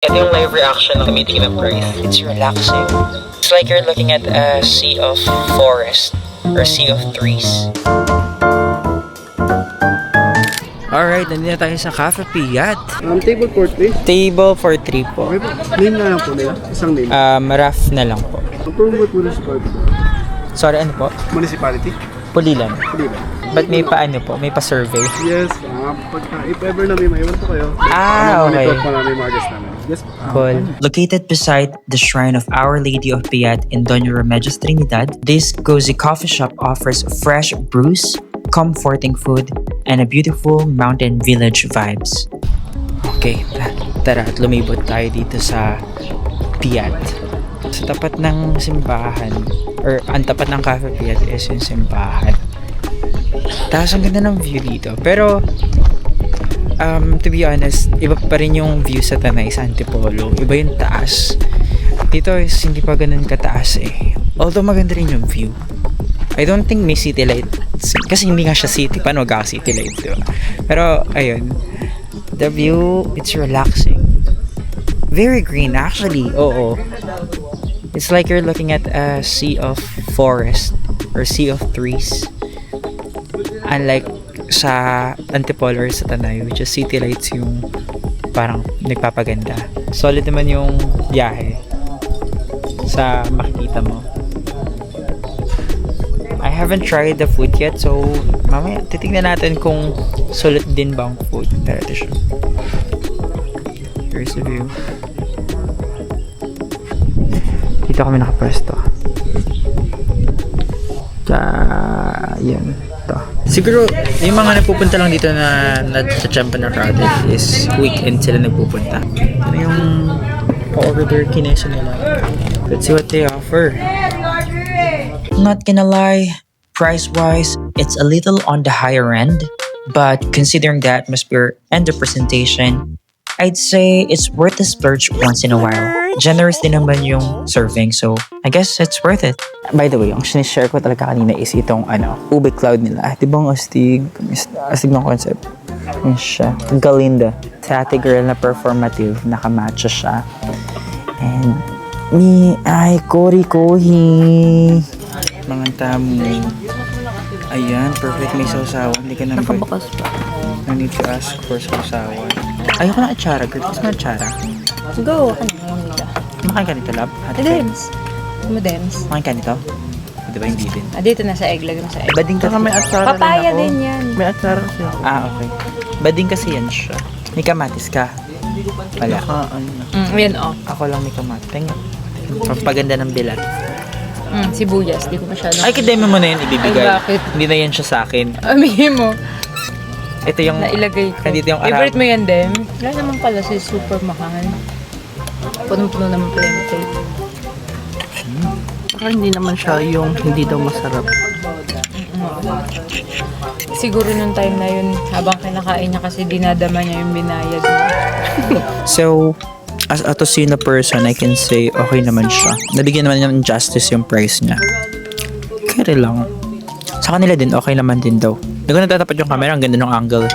Ito yung live reaction ng tumitingin ng price. It's relaxing. It's like you're looking at a sea of forest or sea of trees. Alright, nandito tayo sa Cafe Piat. Table for 3? Table for 3 po. Okay po. Name na lang po nila. Isang name. Rough na lang po. Approve municipality. Sorry, ano po? Municipality? Pulilan. Pulilan. Ba't may paano po? May pa-survey? Yes. If ever na may maiwan po kayo. Okay. Monitor po namin yung mga guests namin. Yes. Cool. Located beside the shrine of Our Lady of Piat in Doña Remedios Trinidad, this cozy coffee shop offers fresh brews, comforting food, and a beautiful mountain village vibes. Okay, tara at lumibot tayo dito sa Piat. Sa tapat ng simbahan, or ang tapat ng Cafe Piat is yung simbahan. Tapos ang ganda ng view dito. Pero, to be honest, iba pa rin yung view sa Tanay, sa Antipolo. Iba yung taas. Dito is hindi pa ganun kataas eh. Although maganda rin yung view. I don't think may city lights. Kasi hindi nga siya city. Paano magkaka-city light, diba? Pero, ayun. The view, it's relaxing. Very green, actually. Oo. It's like you're looking at a sea of forest or sea of trees. Unlike sa Antipolo or sa Tanay, which is city lights yung parang nagpapaganda. Solid naman yung biyahe sa makikita mo. I haven't tried the food yet, so mamaya titignan natin kung sulit din ba ang food. Tara, ito siya. Here's the view. Dito kami nakapwesto. Yan. Ito. Siguro, yung mga nagpupunta lang dito na na-champa na crowded is weekend sila nagpupunta. Ito yung pa-order kineso nila. Let's see what they offer. Not gonna lie, price-wise, it's a little on the higher end. But considering the atmosphere and the presentation, I'd say it's worth the splurge once in a while. Generous din naman yung serving, so I guess it's worth it. By the way, ang sinishare ko talaga kanina is itong ube cloud nila. Di ba ang astig ng concept? Yun siya. Galinda. Sa ate girl na performative, nakamatcha siya. And me ay kori-kohi. Mga tamo. Ayan, perfect. May sausawan. Hindi ka na Nakabukas pa. No need to ask for sausawan. Ayoko na atsara, girl. Gusto mo atsara? Go, ano yung nila? Makain ka nito, lab? Dems. Dems. Makain ka nito? Di ba hindi din? Dito na sa egg, lagay mo sa egg. Bading kasi. May atsara Papaya din yan. May atsara kasi ako. Okay. Bading kasi yan siya. May kamatis ka? Wala. Yan oh. Ako lang may kamatis. Tingnan. Pampaganda ng bilat. Sibuyas, di ko masyado. Ay, kideme mo na yun ibibigay. Ay, bakit? Hindi na yan siya sa akin. Amihin mo. Ito yung... Nailagay ko. Nandito yung Favorite mo yan, Dem? Wala naman pala si super mahal. Punong-puno naman pala yung plate. Saka hindi naman siya yung hindi daw masarap. Siguro nung time na yun, habang kinakain niya kasi dinadama niya yung binayad niya. So, as a Tosino person, I can say okay naman siya. Nabigyan naman niya ng justice yung price niya. Kaya lang. Sa kanila din, okay naman din daw. Hindi ko natatapat yung camera, ang ganda ng angle.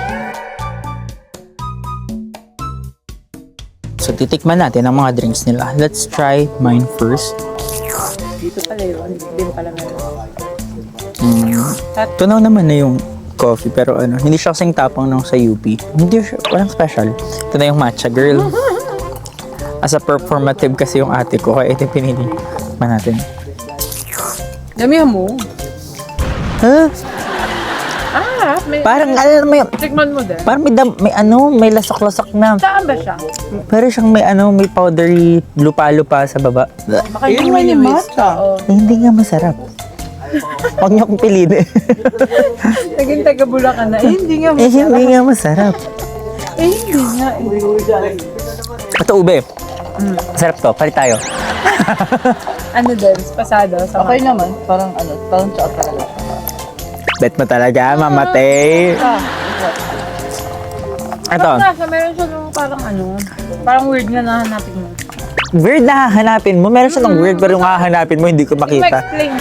So, titikman natin ang mga drinks nila. Let's try mine first. Dito pala yun, hindi mo pala meron. Tunaw naman na yung coffee, pero hindi siya kasing tapang nung sa UP. Hindi siya, walang special. Ito na yung matcha, girl. As a performative kasi yung ate ko, kaya ito pinili pa natin. Damihan mo. Huh? May... Parang Tikman mo din. parang may lasak-lasak na. Saan ba siya? Pero siyang may powdery lupa-lupa sa baba. Baka yung may matcha. Eh, hindi nga masarap. Huwag niyo akong piliin. Naging taga-Bulacan na. Hindi nga Eh, hindi nga masarap. Hindi nga. Ito ube. Masarap to. Palit tayo. Ano din? Pasado? Okay naman. Parang tsaka talaga. Bet mo talaga, mamatay. Ito. Meron siya nung parang weird na nahanapin mo. Weird na hahanapin mo. Meron siya ng weird pero yung hahanapin mo hindi ko makita. Explain.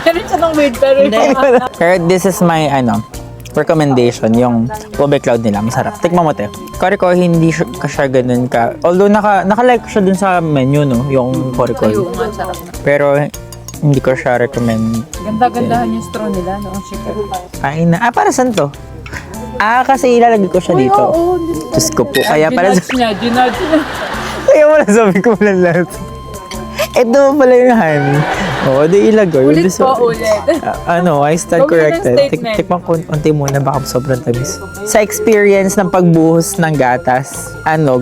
Meron siya nung weird pero Pero this is my recommendation, yung Ube Cloud nila. Masarap. Tikman mo, te. Koriko, hindi siya ganun ka. Although, naka-like siya dun sa menu, no? Yung Koriko. Ayun nga, sarap na. Pero, hindi ko siya recommend. Ganda-gandahan yung straw nila, no? Ang chicken. Kain na. Para saan to? Kasi ilalagay ko siya dito. Diyos ko po. Kaya pala... Ginudge niya. Kaya wala sabi ko wala lahat. Ito pala yung honey. Oo, di ilagay. Ulit po, ulit. I stand Huwag mo ng corrected. statement. Tikman ko unti muna, baka sobrang tamis. Sa experience ng pagbuhos ng gatas,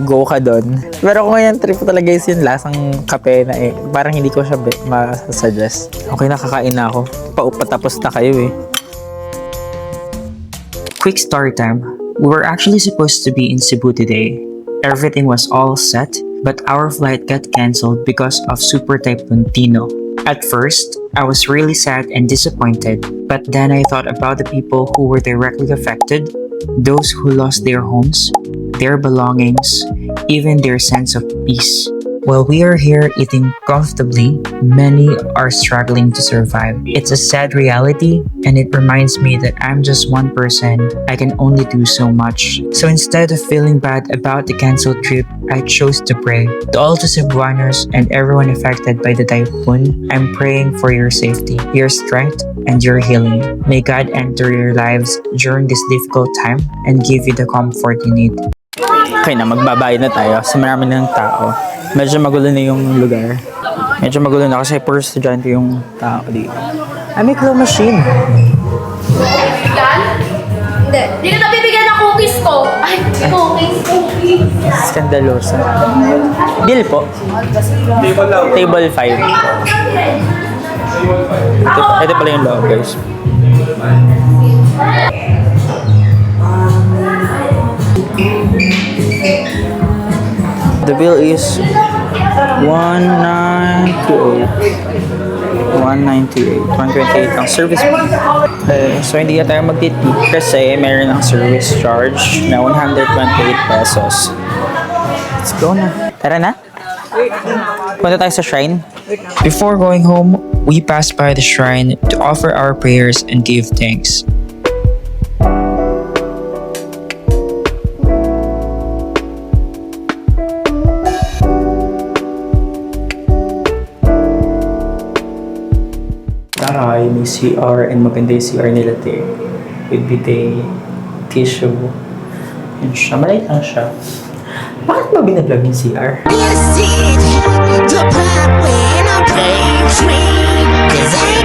go ka doon. Pero kung ngayon trip ko talaga is yung lasang kape na parang hindi ko siya masasuggest. Okay, nakakain na ako. Patapos na kayo eh. Quick story time. We were actually supposed to be in Cebu today. Everything was all set, but our flight got cancelled because of Super Typhoon Tino. At first, I was really sad and disappointed, but then I thought about the people who were directly affected, those who lost their homes, their belongings, even their sense of peace. While we are here eating comfortably, many are struggling to survive. It's a sad reality, and it reminds me that I'm just one person. I can only do so much. So instead of feeling bad about the canceled trip, I chose to pray. To all the Cebuanos and everyone affected by the typhoon, I'm praying for your safety, your strength, and your healing. May God enter your lives during this difficult time and give you the comfort you need. Okay na, magbabayad na tayo kasi marami ng tao. Medyo magulo na yung lugar. Medyo magulo na kasi puro estudyante yung tao dito. May claw machine. Bibigyan? Hindi. Hindi ka nabibigyan ng cookies ko. Ay, cookies. Skandalosa. Bill po. Table 5. Ito pala yung loob, guys. The bill is 198 ang service fee. Okay, so hindi na tayo magtitip kasi meron ang service charge na 128 pesos. Let's go na. Tara na. Punta tayo sa shrine. Before going home, we passed by the shrine to offer our prayers and give thanks. May CR and maganda yung CR nila te. With bidet, tissue. Yun siya. Maliit lang siya. Bakit ba binablog yung CR? The part when I play dream, 'cause I